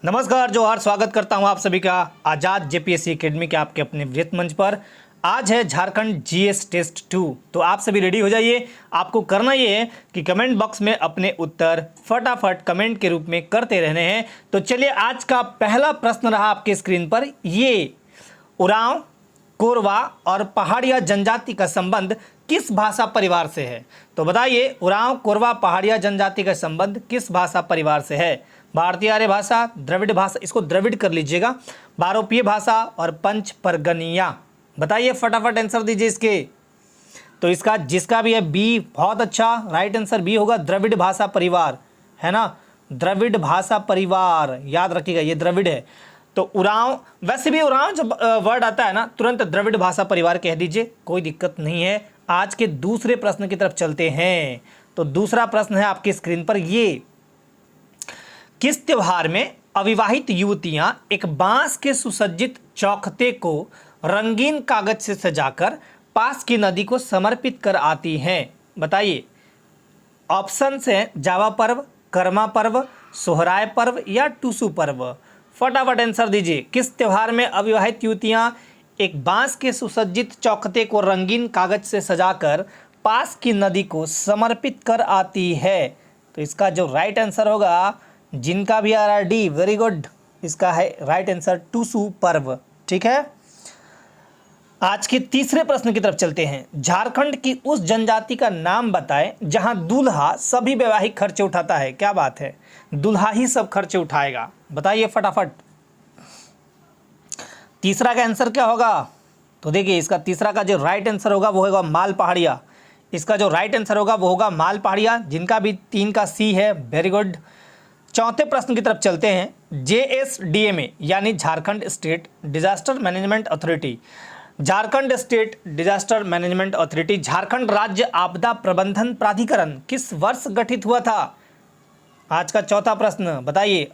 नमस्कार जोहार, स्वागत करता हूं आप सभी का आज़ाद जेपीएससी एकेडमी के आपके अपने वृत्त मंच पर। आज है झारखंड जीएस टेस्ट 2। तो आप सभी रेडी हो जाइए। आपको करना ये है कि कमेंट बॉक्स में अपने उत्तर फटाफट कमेंट के रूप में करते रहने हैं। तो चलिए, आज का पहला प्रश्न रहा आपके स्क्रीन पर। ये उरांव, कोरवा और पहाड़िया जनजाति का संबंध किस भाषा परिवार से है? तो बताइए, उरांव, कोरवा, पहाड़िया जनजाति का संबंध किस भाषा परिवार से है? भारतीय आर्य भाषा, द्रविड़ भाषा, इसको द्रविड़ कर लीजिएगा, बारोपीय भाषा और पंच परगनिया। बताइए, फटाफट आंसर दीजिए इसके। तो इसका जिसका भी है बी, बहुत अच्छा, राइट आंसर बी होगा, द्रविड़ भाषा परिवार, है ना। द्रविड़ भाषा परिवार, याद रखिएगा, ये द्रविड़ है। तो उरांव, वैसे भी उरांव जब वर्ड आता है ना, तुरंत द्रविड़ भाषा परिवार कह दीजिए, कोई दिक्कत नहीं है। आज के दूसरे प्रश्न की तरफ चलते हैं। तो दूसरा प्रश्न है आपकी स्क्रीन पर। ये किस त्योहार में अविवाहित युवतियां एक बांस के सुसज्जित चौखटे को रंगीन कागज से सजाकर पास की नदी को समर्पित कर आती हैं? बताइए। ऑप्शन है जावा पर्व, कर्मा पर्व, सोहराय पर्व या टूसू पर्व। फटाफट आंसर दीजिए। किस त्योहार में अविवाहित युवतियां एक बांस के सुसज्जित चौखटे को रंगीन कागज से सजाकर पास की नदी को समर्पित कर आती है? तो इसका जो राइट आंसर होगा, जिनका भी आ रहा है डी, वेरी गुड, इसका है राइट आंसर टूसू पर्व। ठीक है, आज के तीसरे प्रश्न की तरफ चलते हैं। झारखंड की उस जनजाति का नाम बताएं जहां दूल्हा सभी वैवाहिक खर्चे उठाता है। क्या बात है, दूल्हा ही सब खर्चे उठाएगा। बताइए फटाफट, तीसरा का आंसर क्या होगा? तो देखिए, इसका तीसरा का जो राइट आंसर होगा वो होगा माल पहाड़िया। इसका जो राइट आंसर होगा वो होगा माल पहाड़िया, जिनका भी 3 का सी है, वेरी गुड। चौथे प्रश्न की तरफ चलते हैं। JSDMA यानी Jharkhand state disaster management authority, Jharkhand state disaster management authority, Jharkhand राज्य आपदा प्रबंधन प्राधिकरण किस वर्ष गठित हुआ था? आज का चौथा प्रश्न बताइए।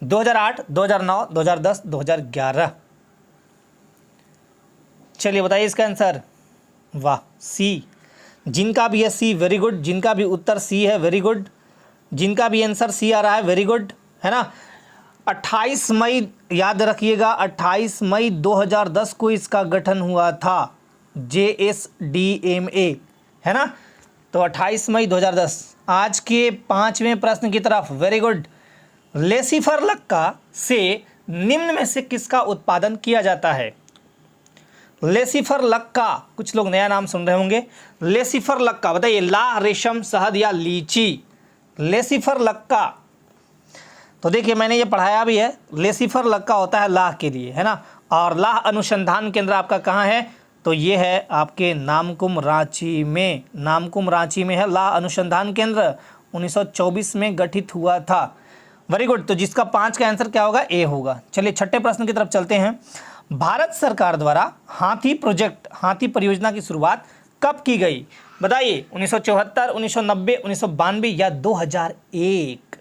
2008, 2009, 2010, 2011। चलिए बताइए इसका आंसर। वाह, सी, जिनका भी है सी, वेरी गुड, जिनका भी उत्तर सी है, वेरी गुड, जिनका भी आंसर सी आ रहा है, वेरी गुड, है ना। 28 मई, याद रखिएगा, 28 मई 2010 को इसका गठन हुआ था, JSDMA, है ना। तो 28 मई 2010। आज के 5वें प्रश्न की तरफ, वेरी गुड। लेसिफर लक्का से निम्न में से किसका उत्पादन किया जाता है? लेसिफर लक्का, कुछ लोग नया नाम सुन रहे होंगे। लेसिफर लक्का, बताइए, लाह, रेशम, शहद या लीची? लेसिफर लक्का, तो देखिए मैंने ये पढ़ाया भी है। लेसिफर लक्का होता है लाह के लिए, है ना। और लाह अनुसंधान केंद्र आपका कहाँ है? तो ये है आपके नामकुम, रांची में। नामकुम, रांची में है लाह अनुसंधान केंद्र। 1924 में गठित हुआ था। Very good. तो जिसका 5 का आंसर क्या होगा? ए होगा। चलिए छठे प्रश्न की तरफ चलते हैं। भारत सरकार द्वारा हाथी प्रोजेक्ट, हाथी परियोजना की शुरुआत कब की गई? बताइए। 1974, 1990, 1992 या 2001?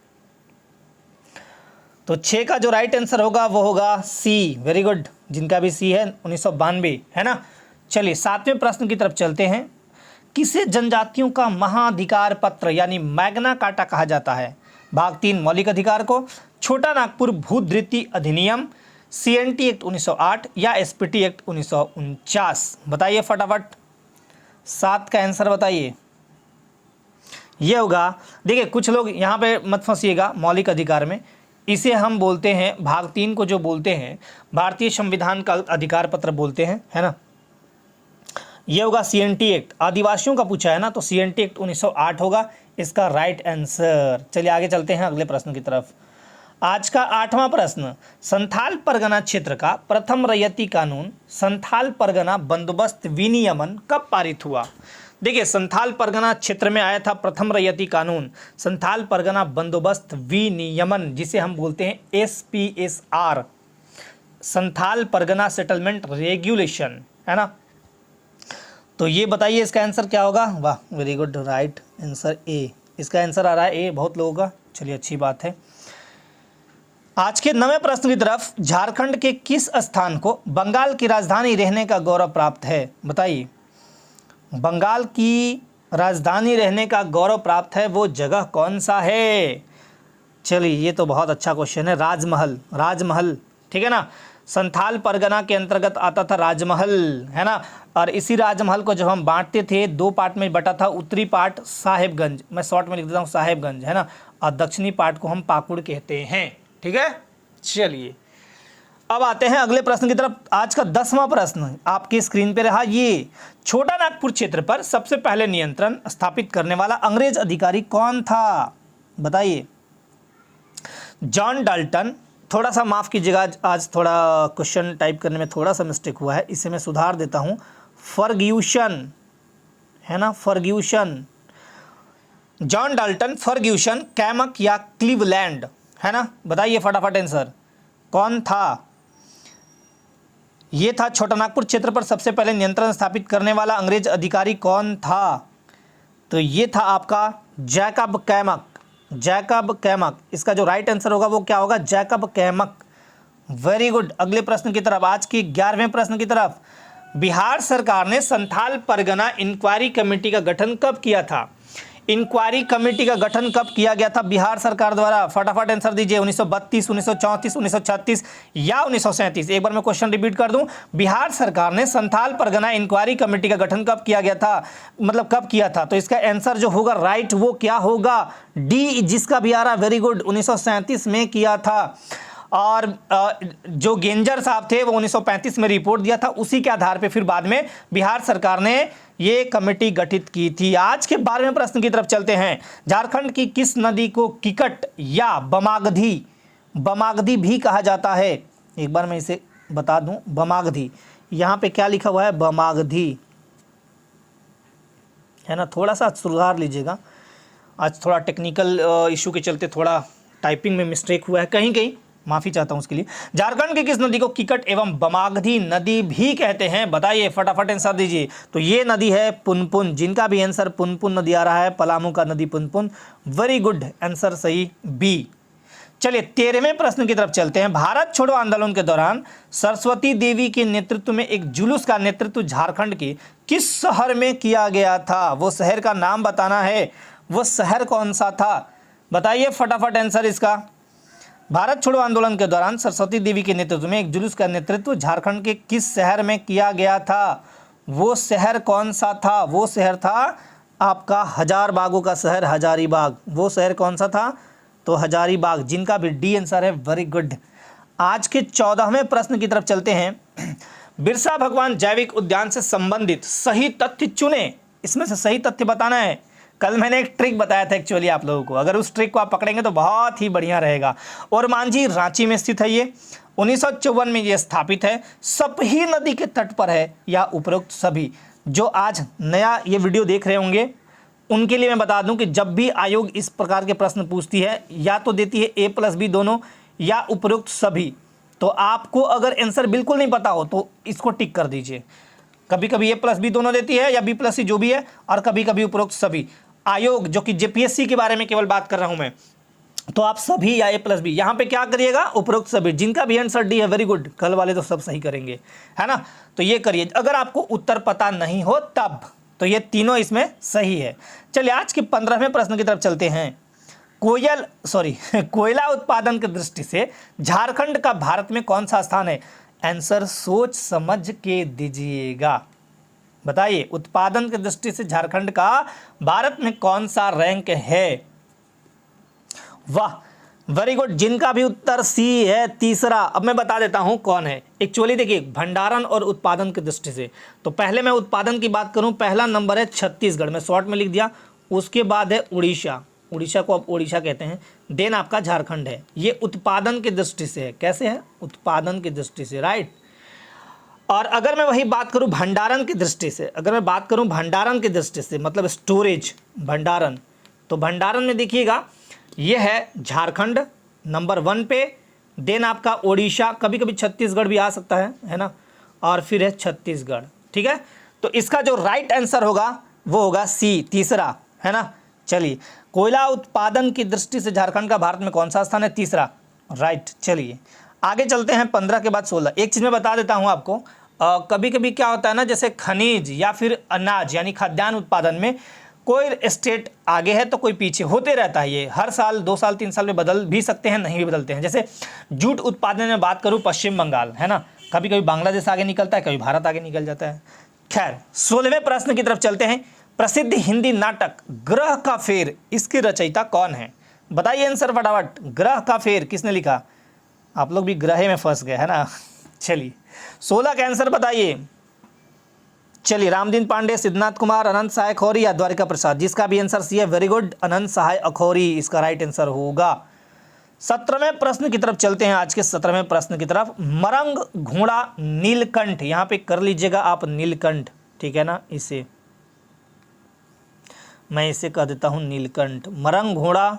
तो 6 का जो राइट आंसर होगा वो होगा सी, वेरी गुड, जिनका भी सी है, 1992, है ना। चलिए 7वें प्रश्न की तरफ चलते हैं। किसे जनजातियों का महाधिकार पत्र यानी मैग्ना कार्टा कहा जाता है? भाग 3 मौलिक अधिकार को, छोटा नागपुर भूधृति अधिनियम, CNT एक्ट 1908 या SPT एक्ट 1949? बताइए फटाफट, 7 का आंसर बताइए। ये होगा, देखिए कुछ लोग यहाँ पे मत फंसिएगा, मौलिक अधिकार में इसे हम बोलते हैं, भाग 3 को जो बोलते हैं भारतीय संविधान का अधिकार पत्र बोलते हैं, है ना। ये होगा CNT एक्ट, आदिवासियों का पूछा है ना, तो CNT एक्ट 1908 होगा इसका राइट आंसर। चलिए आगे चलते हैं अगले प्रश्न की तरफ। आज का 8वां प्रश्न। संथाल परगना क्षेत्र का प्रथम रैयती कानून संथाल परगना बंदोबस्त विनियमन कब पारित हुआ? देखिए, संथाल परगना क्षेत्र में आया था प्रथम रैयती कानून संथाल परगना बंदोबस्त विनियमन, जिसे हम बोलते हैं SPSR, Santhal Pargana settlement regulation, है ना। तो ये बताइए इसका आंसर क्या होगा? वाह, very good, right answer A, इसका आंसर आ रहा है ए, बहुत लोगों का। चलिए अच्छी बात है। आज के 9वें प्रश्न की तरफ। झारखंड के किस स्थान को बंगाल की राजधानी रहने का गौरव प्राप्त है? बताइए। बंगाल की राजधानी रहने का गौरव प्राप्त है वो जगह कौन सा है? चलिए, ये तो बहुत अच्छा क्वेश्चन है। राजमहल, राजमहल, ठीक है ना, संथाल परगना के अंतर्गत आता था राजमहल, है ना। और इसी राजमहल को जब हम बांटते थे, 2 पार्ट में बटा था। उत्तरी पार्ट साहेबगंज, मैं शॉर्ट में लिख देता हूँ साहेबगंज, है ना, और दक्षिणी पार्ट को हम पाकुड़ कहते हैं, ठीक है। चलिए, अब आते हैं अगले प्रश्न की तरफ। आज का 10वां प्रश्न आपकी स्क्रीन पे रहा। ये छोटा नागपुर क्षेत्र पर सबसे पहले नियंत्रण स्थापित करने वाला अंग्रेज अधिकारी कौन था, बताइए। जॉन डाल्टन, थोड़ा सा माफ़ कीजिएगा, आज थोड़ा क्वेश्चन टाइप करने में थोड़ा सा मिस्टेक हुआ है, इसे मैं सुधार देता हूँ। फर्ग्यूसन, है ना, फर्ग्यूसन, जॉन डाल्टन, फर्ग्यूसन, कैमक या क्लीवलैंड, है ना, बताइए फटाफट आंसर, कौन था। ये था छोटा नागपुर क्षेत्र पर सबसे पहले नियंत्रण स्थापित करने वाला अंग्रेज अधिकारी कौन था, तो ये था आपका जैकब कैमक, जैकब कैमक। इसका जो राइट आंसर होगा वो क्या होगा, जैकब कैमक। Very good. अगले प्रश्न की तरफ, आज की 11वें प्रश्न की तरफ। बिहार सरकार ने संथाल परगना इंक्वायरी कमेटी का गठन कब किया था, इंक्वायरी कमेटी का गठन कब किया गया था बिहार सरकार द्वारा, फटाफट आंसर दीजिए। 1932, 1934, 1936 या 1937। एक बार मैं क्वेश्चन रिपीट कर दूं, बिहार सरकार ने संथाल परगना इंक्वायरी कमेटी का गठन कब किया गया था, मतलब कब किया था, तो इसका आंसर जो होगा राइट वो क्या होगा, डी, जिसका भी आ रहा। वेरी गुड, 1937 में किया था। और जो गेंजर साहब थे वो 1935 में रिपोर्ट दिया था, उसी के आधार पे फिर बाद में बिहार सरकार ने ये कमेटी गठित की थी। आज के 12वें प्रश्न की तरफ चलते हैं। झारखंड की किस नदी को किकट या बमागधी, बमागधी भी कहा जाता है, एक बार मैं इसे बता दूं, बमागधी, यहाँ पे क्या लिखा हुआ है, बमागधी, है ना, थोड़ा सा सुधार लीजिएगा, आज थोड़ा टेक्निकल इशू के चलते थोड़ा टाइपिंग में मिस्टेक हुआ है, कहीं कहीं माफ़ी चाहता हूं उसके लिए। झारखंड की किस नदी को किकट एवं बमागधी नदी भी कहते हैं, बताइए फटाफट आंसर दीजिए। तो ये नदी है पुनपुन, जिनका भी आंसर पुनपुन नदी आ रहा है, पलामू का नदी पुनपुन। वेरी गुड, आंसर सही बी। चलिए 13वें प्रश्न की तरफ चलते हैं। भारत छोड़ो आंदोलन के दौरान सरस्वती देवी के नेतृत्व में एक जुलूस का नेतृत्व झारखंड के किस शहर में किया गया था, वो शहर का नाम बताना है, वो शहर कौन सा था, बताइए फटाफट आंसर इसका। भारत छोड़ो आंदोलन के दौरान सरस्वती देवी के नेतृत्व में एक जुलूस का नेतृत्व झारखंड के किस शहर में किया गया था, वो शहर कौन सा था, वो शहर था आपका हजारबागों का शहर, हजारीबाग। वो शहर कौन सा था, तो हजारीबाग, जिनका भी डी आंसर है। Very good. आज के 14वें प्रश्न की तरफ चलते हैं। बिरसा भगवान जैविक उद्यान से संबंधित सही तथ्य चुने, इसमें से सही तथ्य बताना है। कल मैंने एक ट्रिक बताया था एक्चुअली आप लोगों को, अगर उस ट्रिक को आप पकड़ेंगे तो बहुत ही बढ़िया रहेगा। और मांझी रांची में स्थित है, ये 1954 में ये स्थापित है, सपही नदी के तट पर है, या उपरोक्त सभी। जो आज नया ये वीडियो देख रहे होंगे उनके लिए मैं बता दूं कि जब भी आयोग इस प्रकार के प्रश्न पूछती है, या तो देती है A+B दोनों या उपरोक्त सभी, तो आपको अगर आंसर बिल्कुल नहीं पता हो तो इसको टिक कर दीजिए। कभी कभी A+B दोनों देती है या B+C जो भी है, और कभी कभी उपरोक्त सभी। आयोग जो कि JPSC के बारे में केवल बात कर रहा हूं मैं, तो आप सभी या A+B, यहाँ पे क्या करिएगा, उपरोक्त सभी, जिनका भी आंसर डी है। वेरी गुड, कल वाले तो सब सही करेंगे, है ना, तो ये करिए। अगर आपको उत्तर पता नहीं हो तब, तो ये तीनों इसमें सही है। चलिए आज के 15वें प्रश्न की तरफ चलते हैं। कोयला उत्पादन की दृष्टि से झारखंड का भारत में कौन सा स्थान है, आंसर सोच समझ के दीजिएगा, बताइए। उत्पादन की दृष्टि से झारखंड का भारत में कौन सा रैंक है, वाह वेरी गुड, जिनका भी उत्तर सी है, तीसरा। अब मैं बता देता हूं कौन है। एक्चुअली देखिए, भंडारण और उत्पादन की दृष्टि से, तो पहले मैं उत्पादन की बात करूं, पहला नंबर है छत्तीसगढ़, मैं शॉर्ट में लिख दिया। उसके बाद है उड़ीसा, उड़ीसा को अब उड़ीसा कहते हैं। देन आपका झारखंड है। ये उत्पादन की दृष्टि से है, कैसे है, उत्पादन की दृष्टि से, राइट। और अगर मैं वही बात करूं भंडारण की दृष्टि से, अगर मैं बात करूं भंडारण की दृष्टि से, मतलब स्टोरेज, भंडारण, तो भंडारण में देखिएगा ये है झारखंड नंबर 1 पे, देन आपका ओडिशा, कभी कभी छत्तीसगढ़ भी आ सकता है ना, और फिर है छत्तीसगढ़, ठीक है। तो इसका जो राइट आंसर होगा वो होगा सी, तीसरा, है ना। चलिए, कोयला उत्पादन की दृष्टि से झारखंड का भारत में कौन सा स्थान है, तीसरा, राइट। चलिए आगे चलते हैं 15 के बाद 16। एक चीज़ मैं बता देता हूँ आपको, कभी कभी क्या होता है ना, जैसे खनिज या फिर अनाज यानी खाद्यान्न उत्पादन में कोई स्टेट आगे है तो कोई पीछे, होते रहता है ये, हर साल 2 साल 3 साल में बदल भी सकते हैं, नहीं भी बदलते हैं। जैसे जूट उत्पादन में बात करूँ, पश्चिम बंगाल है ना, कभी कभी बांग्लादेश आगे निकलता है, कभी भारत आगे निकल जाता है। खैर 16वें प्रश्न की तरफ चलते हैं। प्रसिद्ध हिंदी नाटक ग्रह का फेर, इसके रचयिता कौन है? बताइए आंसर फटाफट। ग्रह का फेर किसने लिखा? आप लोग भी ग्रह में फंस गए है ना। चलिए 16 का आंसर बताइए। चलिए रामदीन पांडे, सिद्धनाथ कुमार, अनंत सहाय अखौरी या द्वारिका प्रसाद? जिसका भी आंसर सी है, वेरी गुड, अनंत सहाय अखौरी इसका राइट आंसर होगा। 17वें प्रश्न की तरफ चलते हैं। आज के 17वें प्रश्न की तरफ। मरंग घोड़ा नीलकंठ, यहां पे कर लीजिएगा आप नीलकंठ, ठीक है ना, इसे मैं इसे कह देता हूं नीलकंठ। मरंग घोड़ा,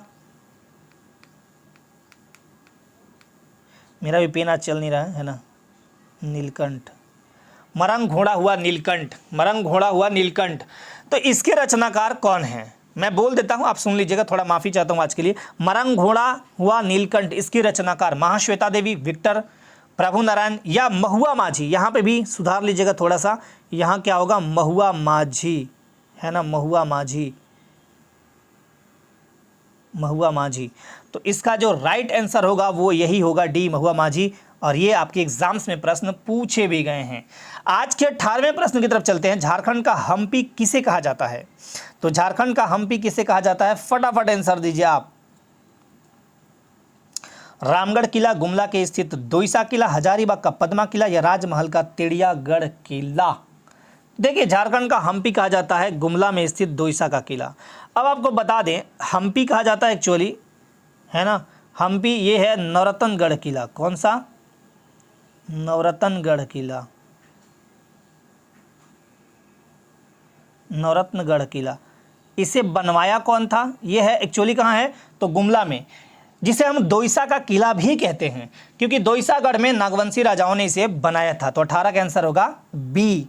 मेरा भी पेन आज चल नहीं रहा है ना। नीलकंठ, मरंग घोड़ा हुआ नीलकंठ, मरंग घोड़ा हुआ नीलकंठ। तो इसके रचनाकार कौन है? मैं बोल देता हूं, आप सुन लीजिएगा, थोड़ा माफी चाहता हूं आज के लिए। मरंग घोड़ा हुआ नीलकंठ, इसकी रचनाकार महाश्वेता देवी, विक्टर प्रभु नारायण या महुआ माझी? यहां पे भी सुधार लीजिएगा थोड़ा सा, यहां क्या होगा? महुआ माझी है ना, महुआ माझी, महुआ माझी। तो इसका जो राइट आंसर होगा वो यही होगा, डी, महुआ माझी। और ये आपके एग्जाम्स में प्रश्न पूछे भी गए हैं। आज के 18वें प्रश्न की तरफ चलते हैं। झारखंड का हम्पी किसे कहा जाता है? तो झारखंड का हम्पी किसे कहा जाता है? फटाफट आंसर दीजिए आप। रामगढ़ किला, गुमला के स्थित दोईसा किला, हजारीबाग का पद्मा किला या राजमहल का तेड़ियागढ़ किला? देखिए झारखंड का हम्पी कहा जाता है गुमला में स्थित दोईसा का किला। अब आपको बता दें, हम्पी कहा जाता है एक्चुअली, है ना, हम्पी ये है नवरत्नगढ़ किला। कौन सा? नवरत्नगढ़ किला, नवरत्नगढ़ किला। इसे बनवाया कौन था? ये है एक्चुअली कहाँ है? तो गुमला में, जिसे हम दोईसा का किला भी कहते हैं, क्योंकि दोईसागढ़ में नागवंशी राजाओं ने इसे बनाया था। तो 18 का आंसर होगा बी।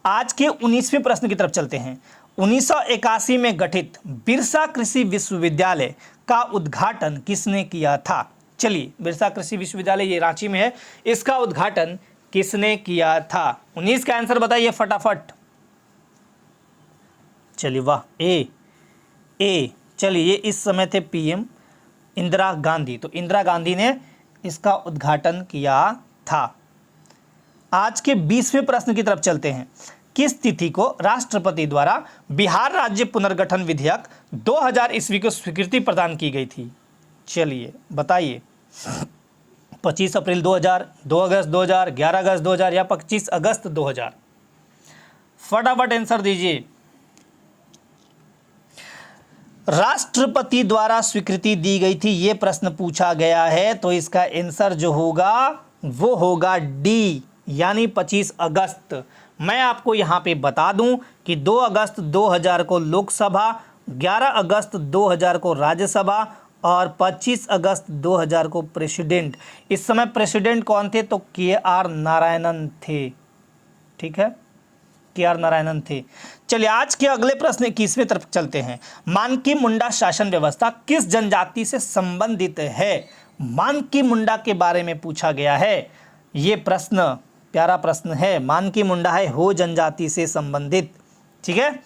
आज के 19वें प्रश्न की तरफ चलते हैं। 1981 में गठित बिरसा कृषि विश्वविद्यालय का उद्घाटन किसने किया था? चलिए, बिरसा कृषि विश्वविद्यालय ये रांची में है, इसका उद्घाटन किसने किया था? 19 का आंसर बताइए फटाफट। चलिए वाह, ए। चलिए ये इस समय थे पीएम इंदिरा गांधी, तो इंदिरा गांधी ने इसका उद्घाटन किया था। आज के 20वें प्रश्न की तरफ चलते हैं। किस तिथि को राष्ट्रपति द्वारा बिहार राज्य पुनर्गठन विधेयक 2000 ईस्वी को स्वीकृति प्रदान की गई थी? चलिए बताइए। 25 अप्रैल 2000, 2 अगस्त 2000, 11 अगस्त 2000 या 25 अगस्त 2000? फटाफट आंसर दीजिए। राष्ट्रपति द्वारा स्वीकृति दी गई थी, यह प्रश्न पूछा गया है, तो इसका आंसर जो होगा वो होगा डी, यानी 25 अगस्त। मैं आपको यहां पे बता दूं कि 2 अगस्त 2000 को लोकसभा, 11 अगस्त 2000 को राज्यसभा और 25 अगस्त 2000 को प्रेसिडेंट। इस समय प्रेसिडेंट कौन थे? तो के.आर. नारायणन थे, ठीक है, के.आर. नारायणन थे। चलिए आज के अगले प्रश्न 21वें तरफ चलते हैं। मानकी मुंडा शासन व्यवस्था किस जनजाति से संबंधित है? मानकी मुंडा के बारे में पूछा गया है। ये प्रश्न प्यारा प्रश्न है। मानकी मुंडा है हो जनजाति से संबंधित, ठीक है।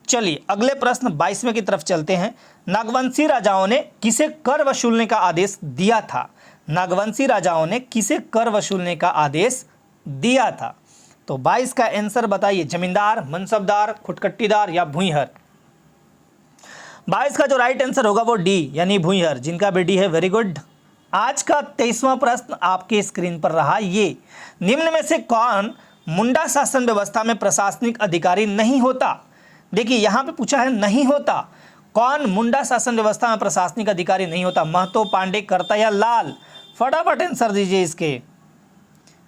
चलिए अगले प्रश्न 22वें की तरफ चलते हैं। नागवंशी राजाओं ने किसे कर वसूलने का आदेश दिया था? नागवंशी राजाओं ने किसे कर वसूलने का आदेश दिया था? तो 22 का आंसर बताइए। जमींदार, मनसबदार, खुटकट्टीदार या भूइहर? 22 का जो राइट आंसर होगा वो डी, यानी भूइहर। जिनका भी डी है वेरी गुड। आज का 23वां प्रश्न आपके स्क्रीन पर रहा ये। निम्न में से कौन मुंडा शासन व्यवस्था में प्रशासनिक अधिकारी नहीं होता? देखिए यहां पे पूछा है नहीं होता। कौन मुंडा शासन व्यवस्था में प्रशासनिक अधिकारी नहीं होता? महतो, पांडे, कर्ता या लाल? फटाफट आंसर दीजिए इसके।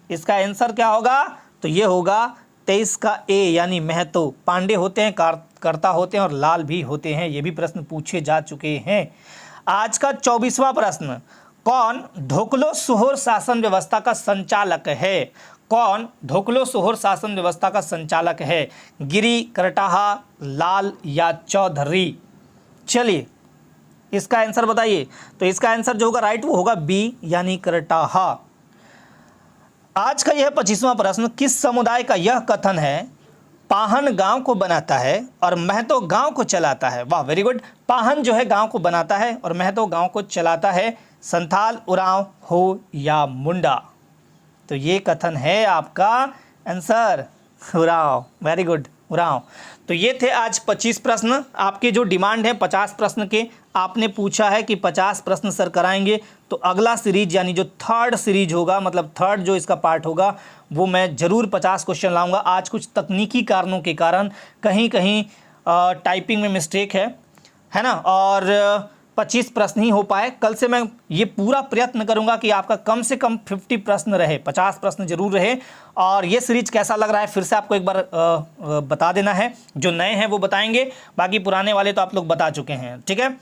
इसका आंसर क्या होगा? तो ये होगा 23 का ए, यानी महतो। पांडे होते हैं, कर्ता होते हैं और लाल भी होते हैं। ये भी प्रश्न पूछे जा चुके हैं। आज का 24वां प्रश्न। कौन ढोकलो सोहोर शासन व्यवस्था का संचालक है? कौन ढोकलो सोहोर शासन व्यवस्था का संचालक है? गिरी, करटाहा, लाल या चौधरी? चलिए इसका आंसर बताइए। तो इसका आंसर जो होगा राइट वो होगा बी, यानी करटाहा। आज का यह 25वां प्रश्न। किस समुदाय का यह कथन है पाहन गांव को बनाता है और महतो गांव को चलाता है। वाह, वेरी गुड। पाहन जो है गांव को बनाता है और महतो गांव को चलाता है। संथाल, उरांव हो या मुंडा। तो ये कथन है आपका answer Oraon. Very good, Oraon. तो ये थे आज 25 प्रश्न। आपकी जो डिमांड है 50 प्रश्न के, आपने पूछा है कि 50 प्रश्न सर कराएंगे, तो अगला सीरीज यानी जो थर्ड सीरीज होगा, मतलब थर्ड जो इसका पार्ट होगा, वो मैं ज़रूर 50 क्वेश्चन लाऊंगा। आज कुछ तकनीकी कारणों के कारण कहीं कहीं टाइपिंग में मिस्टेक है ना, और 25 प्रश्न ही हो पाए। कल से मैं ये पूरा प्रयत्न करूंगा कि आपका कम से कम 50 प्रश्न रहे, 50 प्रश्न जरूर रहे। और ये सीरीज कैसा लग रहा है फिर से आपको एक बार बता देना है। जो नए हैं वो बताएंगे, बाकी पुराने वाले तो आप लोग बता चुके हैं, ठीक है।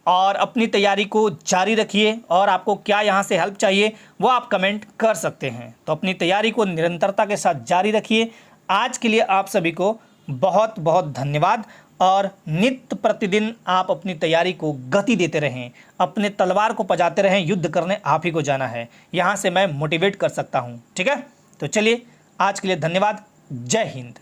और अपनी तैयारी को जारी रखिए, और आपको क्या यहाँ से हेल्प चाहिए वो आप कमेंट कर सकते हैं। तो अपनी तैयारी को निरंतरता के साथ जारी रखिए। आज के लिए आप सभी को बहुत बहुत धन्यवाद, और नित्य प्रतिदिन आप अपनी तैयारी को गति देते रहें, अपने तलवार को पजाते रहें। युद्ध करने आप ही को जाना है, यहाँ से मैं मोटिवेट कर सकता हूँ, ठीक है। तो चलिए, आज के लिए धन्यवाद। जय हिंद।